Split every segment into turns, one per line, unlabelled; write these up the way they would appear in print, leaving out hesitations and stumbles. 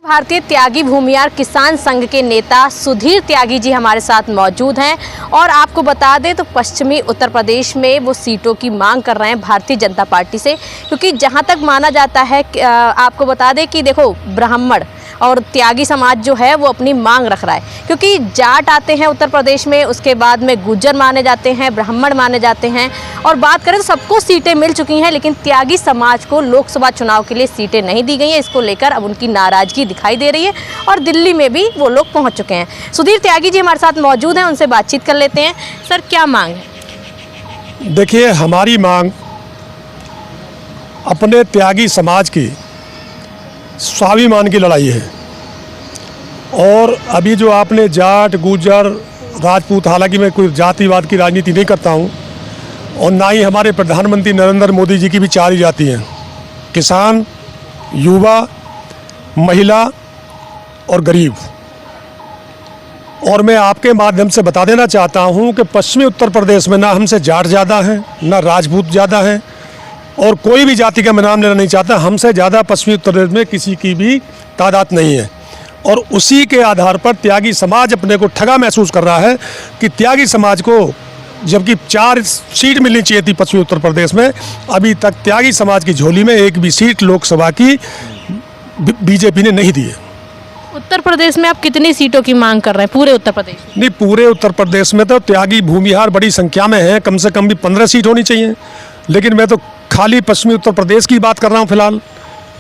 भारतीय त्यागी भूमिहार किसान संघ के नेता सुधीर त्यागी जी हमारे साथ मौजूद हैं और आपको बता दें तो पश्चिमी उत्तर प्रदेश में वो सीटों की मांग कर रहे हैं भारतीय जनता पार्टी से, क्योंकि जहां तक माना जाता है आपको बता दें कि देखो ब्राह्मण और त्यागी समाज जो है वो अपनी मांग रख रहा है, क्योंकि जाट आते हैं उत्तर प्रदेश में, उसके बाद में गुज्जर माने जाते हैं, ब्राह्मण माने जाते हैं और बात करें तो सबको सीटें मिल चुकी हैं, लेकिन त्यागी समाज को लोकसभा चुनाव के लिए सीटें नहीं दी गई हैं। इसको लेकर अब उनकी नाराज़गी दिखाई दे रही है और दिल्ली में भी वो लोग पहुँच चुके हैं। सुधीर त्यागी जी हमारे साथ मौजूद हैं, उनसे बातचीत कर लेते हैं। सर, क्या मांग है?
देखिए, हमारी मांग अपने त्यागी समाज की स्वाभिमान की लड़ाई है। और अभी जो आपने जाट, गुज्जर, राजपूत, हालांकि मैं कोई जातिवाद की राजनीति नहीं करता हूं और ना ही हमारे प्रधानमंत्री नरेंद्र मोदी जी की भी चार ही जाति हैं: किसान, युवा, महिला और गरीब। और मैं आपके माध्यम से बता देना चाहता हूं कि पश्चिमी उत्तर प्रदेश में ना हमसे जाट ज़्यादा हैं, ना राजपूत ज़्यादा हैं और कोई भी जाति का मैं नाम लेना नहीं चाहता। हमसे ज़्यादा पश्चिमी उत्तर प्रदेश में किसी की भी तादाद नहीं है और उसी के आधार पर त्यागी समाज अपने को ठगा महसूस कर रहा है कि त्यागी समाज को जबकि 4 सीट मिलनी चाहिए थी पश्चिमी उत्तर प्रदेश में, अभी तक त्यागी समाज की झोली में एक भी सीट लोकसभा की बीजेपी ने नहीं दी है।
उत्तर प्रदेश में आप कितनी सीटों की मांग कर रहे हैं? पूरे उत्तर प्रदेश?
नहीं, पूरे उत्तर प्रदेश में तो त्यागी भूमिहार बड़ी संख्या में है, कम से कम भी 15 सीट होनी चाहिए, लेकिन मैं तो खाली पश्चिमी उत्तर प्रदेश की बात कर रहा हूँ फिलहाल।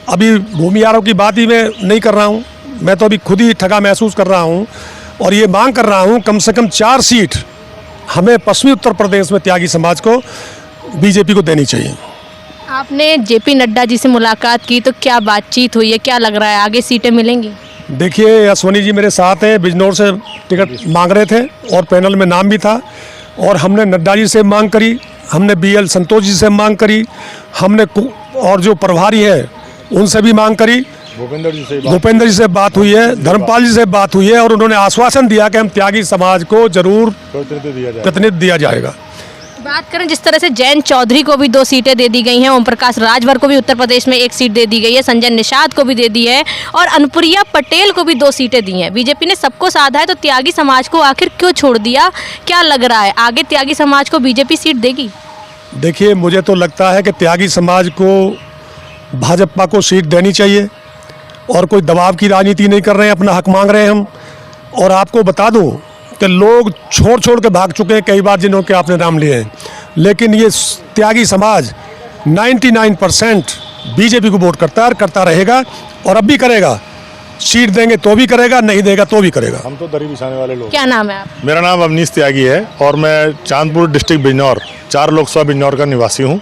अभी भूमिहारों की बात ही मैं नहीं कर रहा हूँ, मैं तो अभी खुद ही ठगा महसूस कर रहा हूँ और ये मांग कर रहा हूँ कम से कम 4 सीट हमें पश्चिमी उत्तर प्रदेश में त्यागी समाज को बीजेपी को देनी चाहिए।
आपने जेपी नड्डा जी से मुलाकात की तो क्या बातचीत हुई है? क्या लग रहा है, आगे सीटें मिलेंगी?
देखिए, अश्वनी जी मेरे साथ हैं, बिजनौर से टिकट मांग रहे थे और पैनल में नाम भी था और हमने नड्डा जी से मांग करी, हमने BL संतोष जी से मांग करी, हमने और जो प्रभारी है उनसे भी मांग करी, भूपेंद्र जी से बात हुई है, धर्मपाल जी से बात हुई है और उन्होंने आश्वासन दिया कि हम त्यागी समाज को जरूर प्रतिनिधित्व दिया जाएगा।
बात करें जिस तरह से जयंत चौधरी को भी 2 सीटें दे दी गई हैं, ओम प्रकाश राजभर को भी उत्तर प्रदेश में 1 सीट दे दी गई है, संजय निषाद को भी दे दी है और अनुप्रिया पटेल को भी 2 सीटें दी हैं। बीजेपी ने सबको साधा है, तो त्यागी समाज को आखिर क्यों छोड़ दिया? क्या लग रहा है, आगे त्यागी समाज को बीजेपी सीट देगी?
देखिए, मुझे तो लगता है कि त्यागी समाज को भाजपा को सीट देनी चाहिए और कोई दबाव की राजनीति नहीं कर रहे हैं, अपना हक मांग रहे हैं हम। और आपको बता दूं कि लोग छोड़ के भाग चुके हैं कई बार जिन्हों के आपने नाम लिए हैं, लेकिन ये त्यागी समाज 99% बीजेपी को वोट करता है और करता रहेगा और अब भी करेगा। सीट देंगे तो भी करेगा, नहीं देगा तो भी करेगा।
हम तो दरी बिछाने वाले लोग।
क्या नाम है आप?
मेरा नाम अवनीश त्यागी है और मैं चांदपुर डिस्ट्रिक्ट बिजनौर 4 लोकसभा बिजनौर का निवासी हूँ।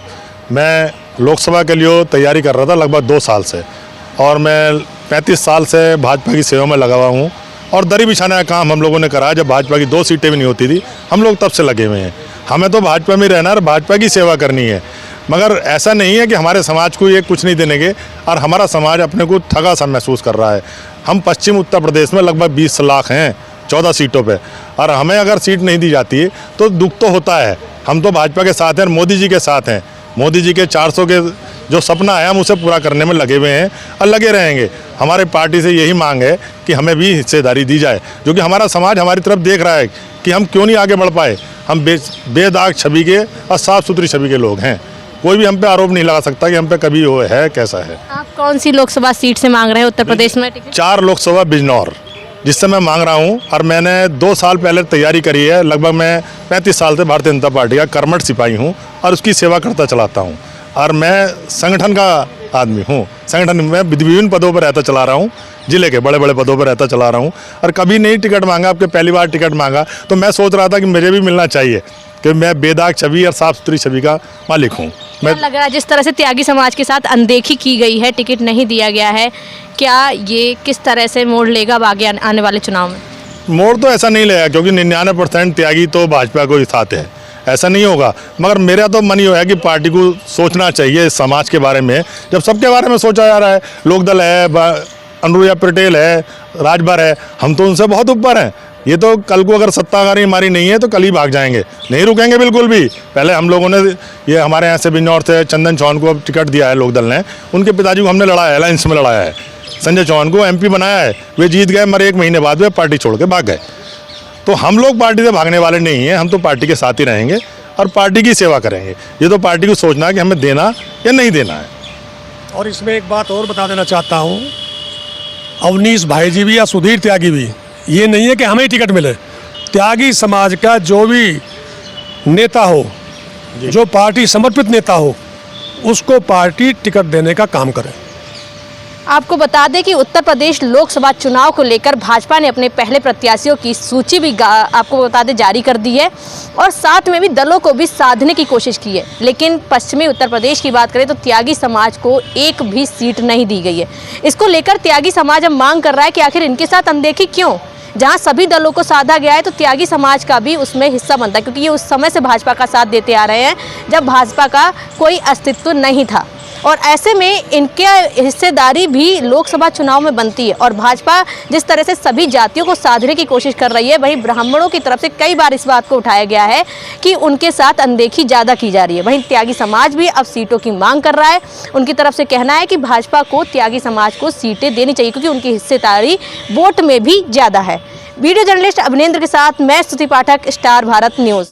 मैं लोकसभा के लिए तैयारी कर रहा था लगभग 2 साल से और मैं 35 साल से भाजपा की सेवा में लगा हुआ हूँ और दरी बिछाने का काम हम लोगों ने करा जब भाजपा की 2 सीटें भी नहीं होती थी, हम लोग तब से लगे हुए हैं। हमें तो भाजपा में रहना और भाजपा की सेवा करनी है, मगर ऐसा नहीं है कि हमारे समाज को ये कुछ नहीं देने के और हमारा समाज अपने को ठगा सा महसूस कर रहा है। हम पश्चिम उत्तर प्रदेश में लगभग 20 लाख हैं 14 सीटों पे और हमें अगर सीट नहीं दी जाती है तो दुख तो होता है। हम तो भाजपा के साथ हैं और मोदी जी के साथ हैं। मोदी जी के 400 के जो सपना है हम उसे पूरा करने में लगे हुए हैं और लगे रहेंगे। हमारे पार्टी से यही मांग है कि हमें भी हिस्सेदारी दी जाए, जो कि हमारा समाज हमारी तरफ देख रहा है कि हम क्यों नहीं आगे बढ़ पाए। हम बेदाग छवि के और साफ़ सुथरी छवि के लोग हैं, कोई भी हम पे आरोप नहीं लगा सकता कि हम पे कभी वो है कैसा है।
आप कौन सी लोकसभा सीट से मांग रहे हैं उत्तर प्रदेश में टिकट?
4 लोकसभा बिजनौर जिससे मैं मांग रहा हूं और मैंने 2 साल पहले तैयारी करी है। लगभग मैं 35 साल से भारतीय जनता पार्टी का कर्मठ सिपाही हूं और उसकी सेवा करता चलाता हूं और मैं संगठन का आदमी हूं। संगठन में विभिन्न पदों पर रहता चला रहा हूं, जिले के बड़े बड़े पदों पर रहता चला रहा हूं और कभी नहीं टिकट मांगा। आपके पहली बार टिकट मांगा तो मैं सोच रहा था कि मुझे भी मिलना चाहिए कि मैं बेदाग छवि और साफ़ सुथरी छवि का मालिक हूँ।
क्या लग रहा है जिस तरह से त्यागी समाज के साथ अनदेखी की गई है, टिकट नहीं दिया गया है, क्या ये किस तरह से मोड़ लेगा आगे आने वाले चुनाव में?
मोड़ तो ऐसा नहीं लेगा क्योंकि 99% त्यागी तो भाजपा को ही साथ है, ऐसा नहीं होगा। मगर मेरा तो मन ये है कि पार्टी को सोचना चाहिए इस समाज के बारे में। जब सबके बारे में सोचा जा रहा है, लोकदल है, अनुप्रिया पटेल है, राजभर है, हम तो उनसे बहुत ऊपर हैं। ये तो कल को अगर सत्ताकारी हमारी नहीं है तो कल ही भाग जाएंगे, नहीं रुकेंगे बिल्कुल भी। पहले हम लोगों ने ये हमारे यहाँ से बिजनौर से चंदन चौहान को टिकट दिया है लोकदल ने, उनके पिताजी को हमने लड़ाया है, अलायंस में लड़ाया है। संजय चौहान को एमपी बनाया है, वे जीत गए, मगर 1 महीने बाद वे पार्टी छोड़ के भाग गए। तो हम लोग पार्टी से भागने वाले नहीं हैं, हम तो पार्टी के साथ ही रहेंगे और पार्टी की सेवा करेंगे। ये तो पार्टी को सोचना है कि हमें देना या नहीं देना है।
और इसमें एक बात और बता देना चाहता हूँ, अवनीश भाई जी भी या सुधीर त्यागी भी, ये नहीं है कि हमें टिकट मिले। त्यागी समाज का जो भी नेता हो, जो पार्टी समर्पित नेता हो, उसको पार्टी टिकट देने का काम करे।
आपको बता दें कि उत्तर प्रदेश लोकसभा चुनाव को लेकर भाजपा ने अपने पहले प्रत्याशियों की सूची भी आपको बता दें जारी कर दी है और साथ में भी दलों को भी साधने की कोशिश की है। लेकिन पश्चिमी उत्तर प्रदेश की बात करें तो त्यागी समाज को एक भी सीट नहीं दी गई है। इसको लेकर त्यागी समाज अब मांग कर रहा है कि आखिर इनके साथ अनदेखी क्यों। जहां सभी दलों को साधा गया है तो त्यागी समाज का भी उसमें हिस्सा बनता है, क्योंकि ये उस समय से भाजपा का साथ देते आ रहे हैं जब भाजपा का कोई अस्तित्व नहीं था और ऐसे में इनके हिस्सेदारी भी लोकसभा चुनाव में बनती है। और भाजपा जिस तरह से सभी जातियों को साधने की कोशिश कर रही है, वहीं ब्राह्मणों की तरफ से कई बार इस बात को उठाया गया है कि उनके साथ अनदेखी ज़्यादा की जा रही है। वहीं त्यागी समाज भी अब सीटों की मांग कर रहा है। उनकी तरफ से कहना है कि भाजपा को त्यागी समाज को सीटें देनी चाहिए क्योंकि उनकी हिस्सेदारी वोट में भी ज़्यादा है। वीडियो जर्नलिस्ट अभिनेंद्र के साथ मैं स्तुति पाठक, स्टार भारत न्यूज़।